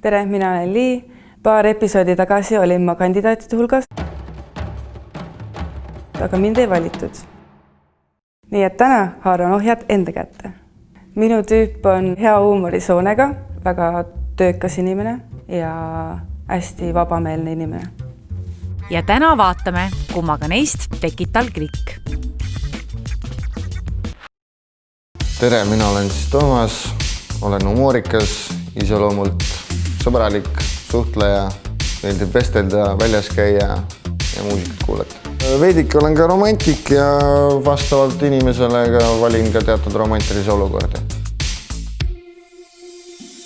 Tere, mina olen Lii. Paar episoodi tagasi olin ma kandidaatide hulgas, aga mind ei valitud. Nii et täna haaran ohjad enda kätte. Minu tüüp on hea huumorisoonega, väga töökas inimene ja hästi vabameelne inimene. Ja täna vaatame, kummaga neist tekib tal klikk. Tere, mina olen siis Toomas, olen humoorikas, iseloomult sõbralik, suhtleja, meeldib vestelda, väljas käia ja muusikat kuulata. Veidik olen ka romantik ja vastavalt inimesele valin ka teatud romantilisi olukordi.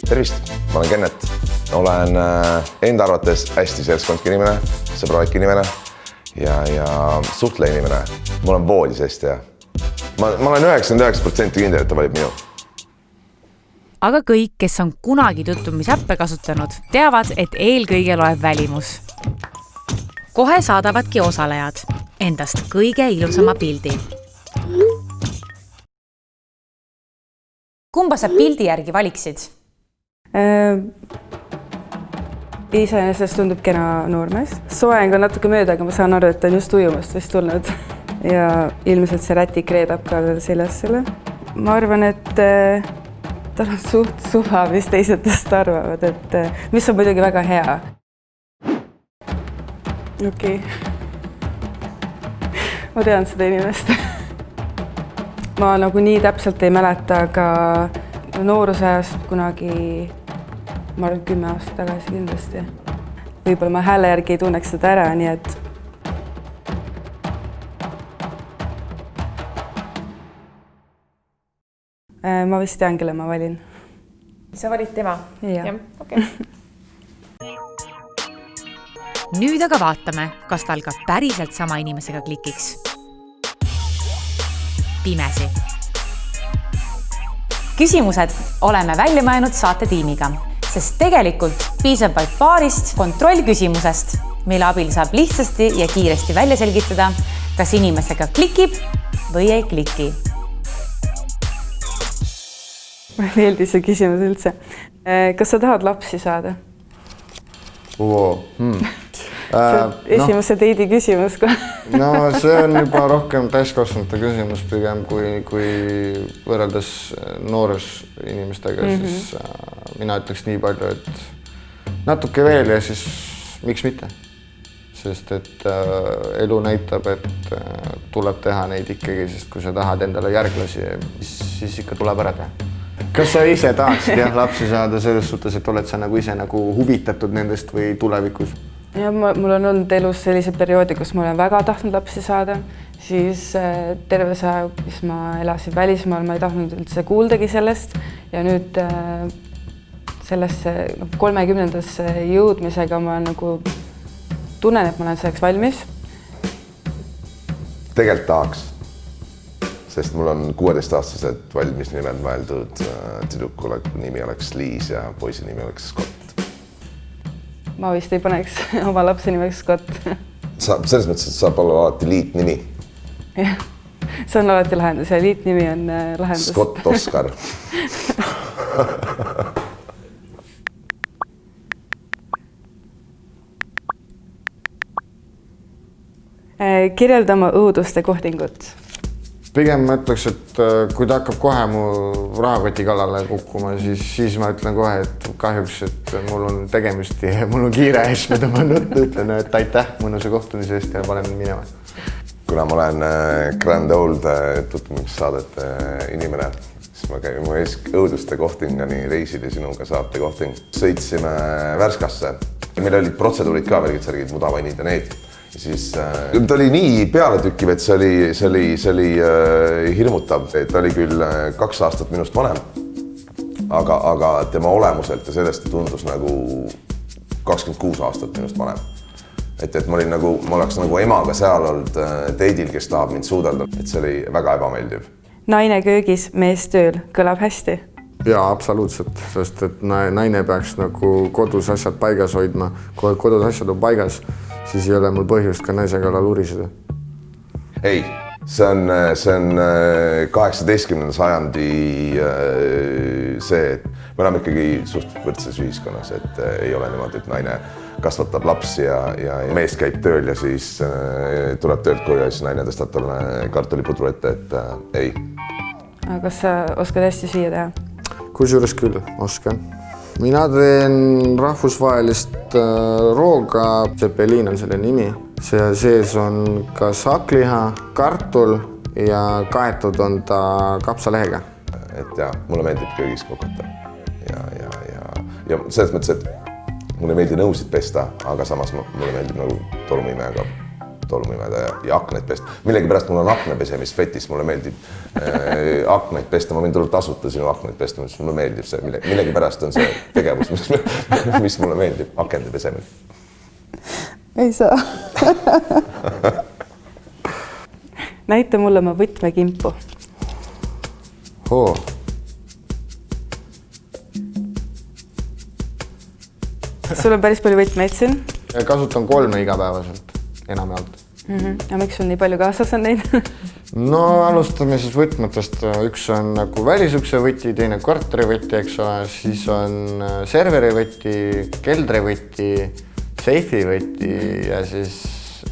Tervist, ma olen Kennet. Olen enda arvates hästi seltskondlik inimene, sõbralik inimene ja suhtleja inimene. Ma olen voodis hästi ja ma olen 99% kindel, et ta valib minu. Aga kõik, kes on kunagi tutvumisäppe kasutanud, teavad, et eelkõige loeb välimus. Kohe saadavadki osalejad endast kõige ilusama pildi. Kumba sa pildi järgi valiksid? Iseenesest tundub kena noormees. Soeng on natuke mööda, aga ma saan aru, et ta on just ujumast vist tulnud. Ja ilmselt see rätik reedab ka veel seljas selle. Ma arvan, et tal on suht suva, mis teised tast arvavad, et mis on muidugi väga hea. Okei. Ma tean seda inimest. Ma nagu nii täpselt ei mäleta, aga noorusajast kunagi, ma arvan 10 aastat tagasi kindlasti. Võib-olla ma hääle järgi ei tunneks seda ära, nii et ma vist tean, kelle ma valin. Sa valid tema? Jah. Okay. Nüüd aga vaatame, kas tal ka päriselt sama inimesega klikiks. Pimesi. Küsimused oleme välja mõelnud saatetiimiga, sest tegelikult piisab vaid paarist kontrollküsimusest, mille abil saab lihtsasti ja kiiresti välja selgitada, kas inimesega klikib või ei kliki. Ma ei meeldi see küsimus üldse. Kas sa tahad lapsi saada? Esimese teidi küsimus. No see on juba rohkem täiskasvanute küsimus pigem kui võrreldes noores inimestega, siis mina ütleks nii palju, et natuke veel ja siis miks mitte. Sest et elu näitab, et tuleb teha neid ikkagi, sest kui sa tahad endale järglasi, siis ikka tuleb ära teha. Kas sa ise tahaksid lapsi saada selles suhtes, et oled sa nagu ise nagu huvitatud nendest või tulevikus? Ja mul on olnud elus sellise perioodi, kus ma olen väga tahtnud lapsi saada, siis terve see aeg, mis ma elasin välismaal, ma ei tahtnud üldse kuuldagi sellest ja nüüd sellesse 30-ndasse jõudmisega ma nagu tunnen, et ma olen selleks valmis. Tegelikult tahaks, sest mul on 16-aastased valmis nimed mõeldud. Tüdruku nimi oleks Liis ja poisi nimi oleks Scott. Ma vist ei paneks oma lapse nimeks Scott. Selles mõttes, et saab olla alati liitnimi. Jah, see on alati lahendus ja liitnimi on lahendus. Scott Oskar. Kirjelda oma õuduste kohtingut. Pigem ma ütleks, et kui ta hakkab kohe mu rahakoti kallale kukkuma, siis ma ütlen kohe, et kahjuks, et mul on tegemist ja mul on kiire ja siis ma tõmban nuttu, ütlen, et aitäh mõnusa kohtumise eest ja panen minema. Kuna ma olen Grand Old tutvumissaadete inimene, siis ma käin mu õuduste kohtingani reisid ja sinuga saate kohting. Sõitsime Värskasse ja meil olid protseduurid ka, välgid särgid, mudavainid ja need. Ja siis ta oli nii pealetükkiv, et see oli hirmutav. Ta oli küll 2 aastat minust vanem, aga tema olemuselt ja sellest tundus nagu 26 aastat minust vanem. Et ma oleks nagu emaga seal olnud teidil, kes tahab mind suudelda. Et see oli väga ebameeldiv. Naine köögis, mees tööl. Kõlab hästi? Jaa, absoluutselt, sest et naine peaks nagu kodus asjad paigas hoidma. Kui kodus asjad on paigas, siis ei ole mul põhjust ka naise kallal uriseda. Ei, see on 18. sajandi see, et me oleme ikkagi suhteliselt võrdses ühiskonnas, et ei ole niimoodi, et naine kasvatab lapsi ja mees käib tööl ja siis tuleb töölt koju ja siis naine tõstab talle kartulipudru ette, et ei. Aga kas sa oskad hästi süüa teha? Kusjuures küll oskan. Mina teen rahvusvahelist rooga, Zeppelin on selle nimi. See sees on ka saakliha, kartul ja kaetud on ta kapsalehega. Et ja, mulle meeldib köögis kokota ja selles mõttes, et mulle meeldib nõusid pesta, aga samas mulle meeldib nagu tolmuimejaga tolmuimeda ja aknaid pesta. Millegipärast mul on aknapesemisfetis, mulle meeldib aknaid pesta, ma võin tulla tasuta sinu aknaid pesta, mulle meeldib see, millegipärast on see tegevus, mis mulle meeldib, akende pesemine. Ei saa. Näita mulle oma võtmekimpu. Sul on päris palju võtmeid siin. Kasutan 3 igapäevaselt, enamjaolt. Ja miks sul nii palju kaasas on neid? No alustame siis võtmetest. Üks on nagu välisukse võti, teine korterivõti, eks ole, siis on serverivõti, keldrivõti, seifivõti ja siis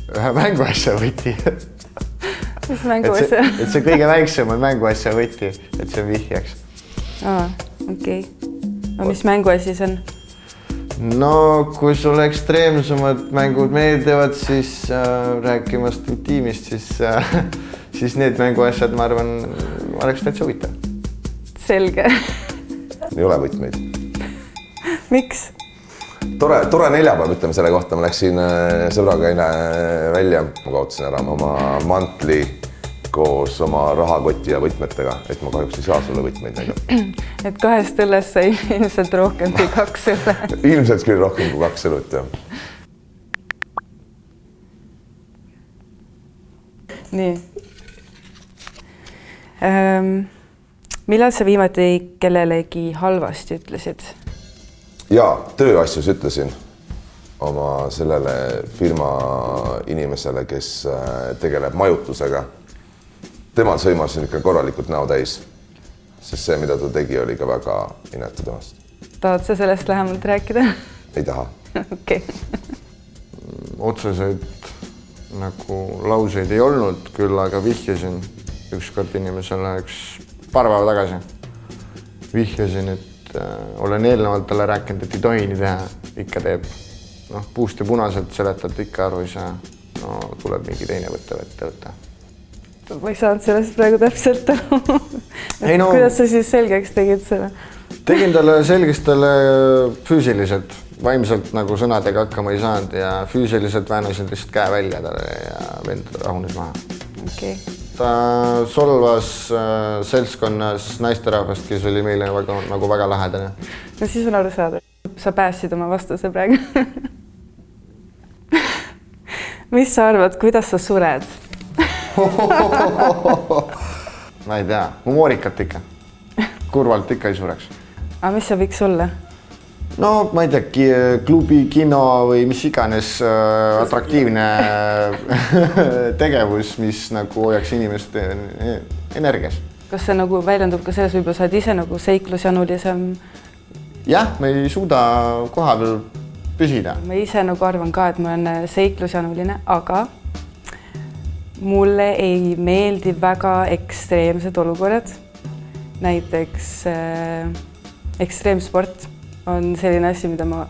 ühe mänguasja võti. Mis mänguasja? Et see kõige väiksem on mänguasja võti, et see on vihjaks. Okei. No mis mänguasi see on? No kui sul ekstreemsemad mängud meeldivad, siis rääkimast intiimist, siis need mänguasjad, ma arvan, oleks täitsa huvitav. Selge. Ei ole võtmeid. Miks? Tore neljapäev, ütleme selle kohta. Ma läksin sõbraga eile välja. Ma kaotasin ära oma mantli koos oma rahakoti ja võtmetega, et ma kahjuks ei saa sulle võtmeid näidata. Et 2 õllest sai ilmselt rohkem kui 2 õlle. Ilmselt küll rohkem kui 2 õlut, jah. Nii. Millal sa viimati kellelegi halvasti ütlesid? Jaa, tööasjus ütlesin oma sellele firma inimesele, kes tegeleb majutusega. Temal sõimasin ikka korralikult näo täis, sest see, mida ta tegi, oli ka väga inetu temast. Tahad sa sellest lähemalt rääkida? Ei taha. Okei. Otseseid nagu lauseid ei olnud, küll aga vihjasin ükskord inimesele paar päeva tagasi. Vihjasin, et olen eelnevalt talle rääkinud, et ei tohi nii teha, ikka teeb. Puust ja punaselt seletad ikka aru ei saa. No tuleb mingi teine võtta. Ma ei saanud sellest praegu täpselt aru. Kuidas sa siis selgeks tegid selle? Tegin talle selgeks talle füüsiliselt, vaimselt nagu sõnadega hakkama ei saanud ja füüsiliselt väänasin lihtsalt käe välja talle ja vend rahunes maha. Okay. Ta solvas seltskonnas naisterahvast, kes oli meile nagu väga lähedane. No siis on aru saada. Sa päästsid oma vastuse praegu. Mis sa arvad, kuidas sa sured? Ma ei tea, humoorikat ikka. Kurvalt ikka ei sureks. Aga mis see võiks olla? No ma ei tea, klubi, kino või mis iganes atraktiivne tegevus, mis nagu hoiaks inimest energias. Kas see nagu väljendub ka selles, võib-olla sa oled ise nagu seiklusjanulisem? Jah, me ei suuda koha peal püsida. Ma ise nagu arvan ka, et ma olen seiklusjanuline, aga mulle ei meeldi väga ekstreemsed olukorrad. Näiteks ekstreemsport on selline asi, mida ma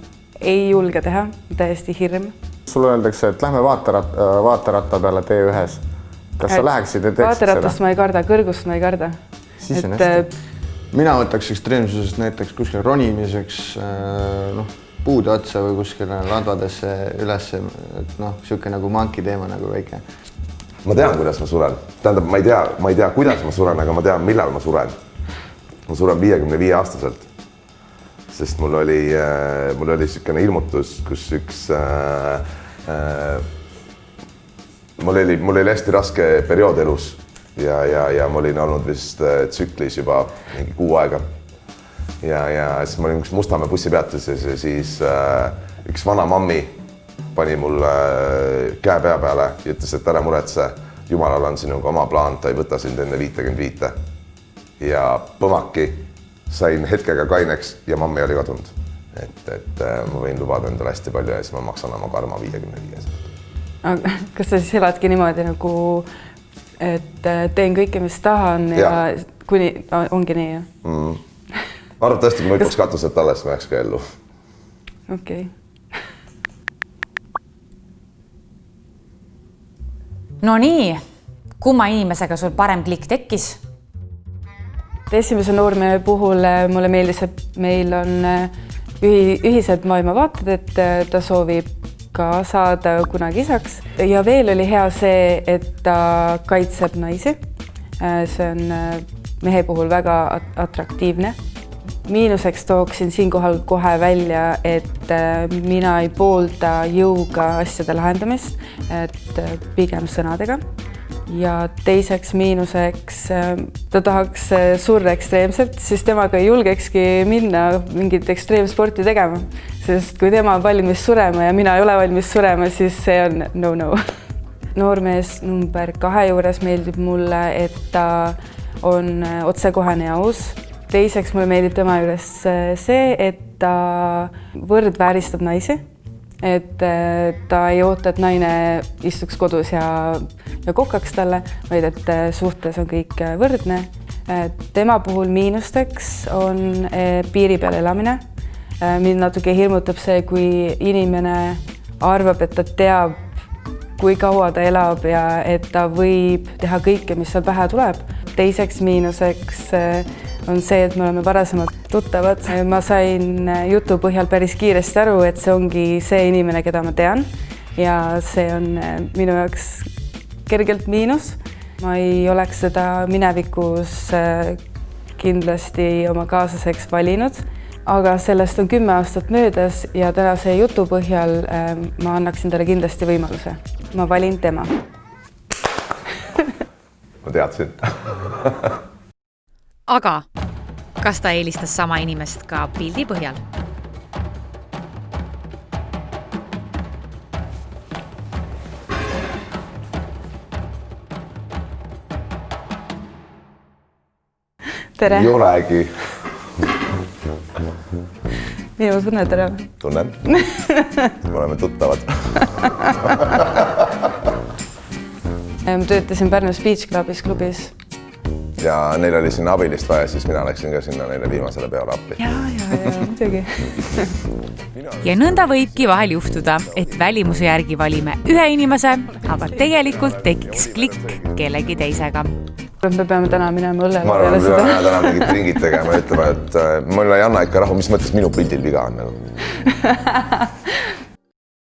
ei julge teha, täiesti hirm. Sulle öeldakse, et lähme vaateratta peale T1-s. Kas sa läheksid ja teeksid seda? Vaateratast ma ei karda, kõrgust ma ei karda. Siis on hästi. Mina võtaks ekstreemsusest näiteks kuskil ronimiseks puude otsa või kuskile ladvadesse üles, et siuke nagu manki teema nagu väike. Ma tean, kuidas ma suren. Tähendab, ma ei tea, kuidas ma suren, aga ma tean, millal ma suren. Ma suren 55-aastaselt. Sest mul oli siukene ilmutus, kus mul oli hästi raske periood elus ja ma olin olnud vist tsüklis juba mingi 6 aega. Ja siis ma olin üks Mustamäe bussipeatuses ja siis üks vana mammi pani mul käe pea peale ja ütles, et ära muretse, jumalal on sinuga oma plaan, ta ei võta sind enne 55. Ja põmaki sain hetkega kaineks ja mammi oli kadunud. Et ma võin lubada endale hästi palju ja siis ma maksan oma karma 55. Kas sa siis eladki niimoodi nagu, et teen kõike, mis tahan ja kuni ongi nii? Arvatavasti, kui ma hüppaks katuselt alles, ma jääks ka ellu. Okei. No nii, kumma inimesega sul parem klikk tekkis? Esimese noormehe puhul mulle meeldis, et meil on ühised maailmavaated, et ta soovib ka saada kunagi isaks. Ja veel oli hea see, et ta kaitseb naisi. See on mehe puhul väga atraktiivne. Miinuseks tooksin siinkohal kohe välja, et mina ei poolda jõuga asjade lahendamist, et pigem sõnadega. Ja teiseks miinuseks ta tahaks surra ekstreemselt, siis temaga ei julgekski minna mingit ekstreemsporti tegema, sest kui tema on valmis surema ja mina ei ole valmis surema, siis see on no. Noormees number 2 juures meeldib mulle, et ta on otsekohane ja aus. Teiseks mulle meeldib tema juures see, et ta võrdvääristab naisi. Et ta ei oota, et naine istuks kodus ja kokaks talle, vaid et suhtes on kõik võrdne. Tema puhul miinusteks on piiri peal elamine. Mind natuke hirmutab see, kui inimene arvab, et ta teab, kui kaua ta elab ja et ta võib teha kõike, mis seal pähe tuleb. Teiseks miinuseks on see, et me oleme varasemalt tuttavad. Ma sain jutu põhjal päris kiiresti aru, et see ongi see inimene, keda ma tean ja see on minu jaoks kergelt miinus. Ma ei oleks seda minevikus kindlasti oma kaaslaseks valinud, aga sellest on 10 aastat möödas ja tänase jutu põhjal ma annaksin talle kindlasti võimaluse. Ma valin tema. Ma teadsin. Aga kas ta eelistas sama inimest ka pildi põhjal? Tere! Ei olegi. Minu tunned ära? Tunnen. Me oleme tuttavad. Ma töötasin Pärnu Speech Clubis klubis. Ja neil oli sinna abilist vaja, siis mina läksin ka sinna neile viimasele peale appi. Ja, muidugi. Ja nõnda võibki vahel juhtuda, et välimuse järgi valime ühe inimese, aga tegelikult tekiks klikk kellegi teisega. Me peame täna minema õllele. Ma arvan, et peame täna mingid ringid tegema ja ütlema, et mulle ei anna ikka rahu, mis mõttes minu pildil viga on.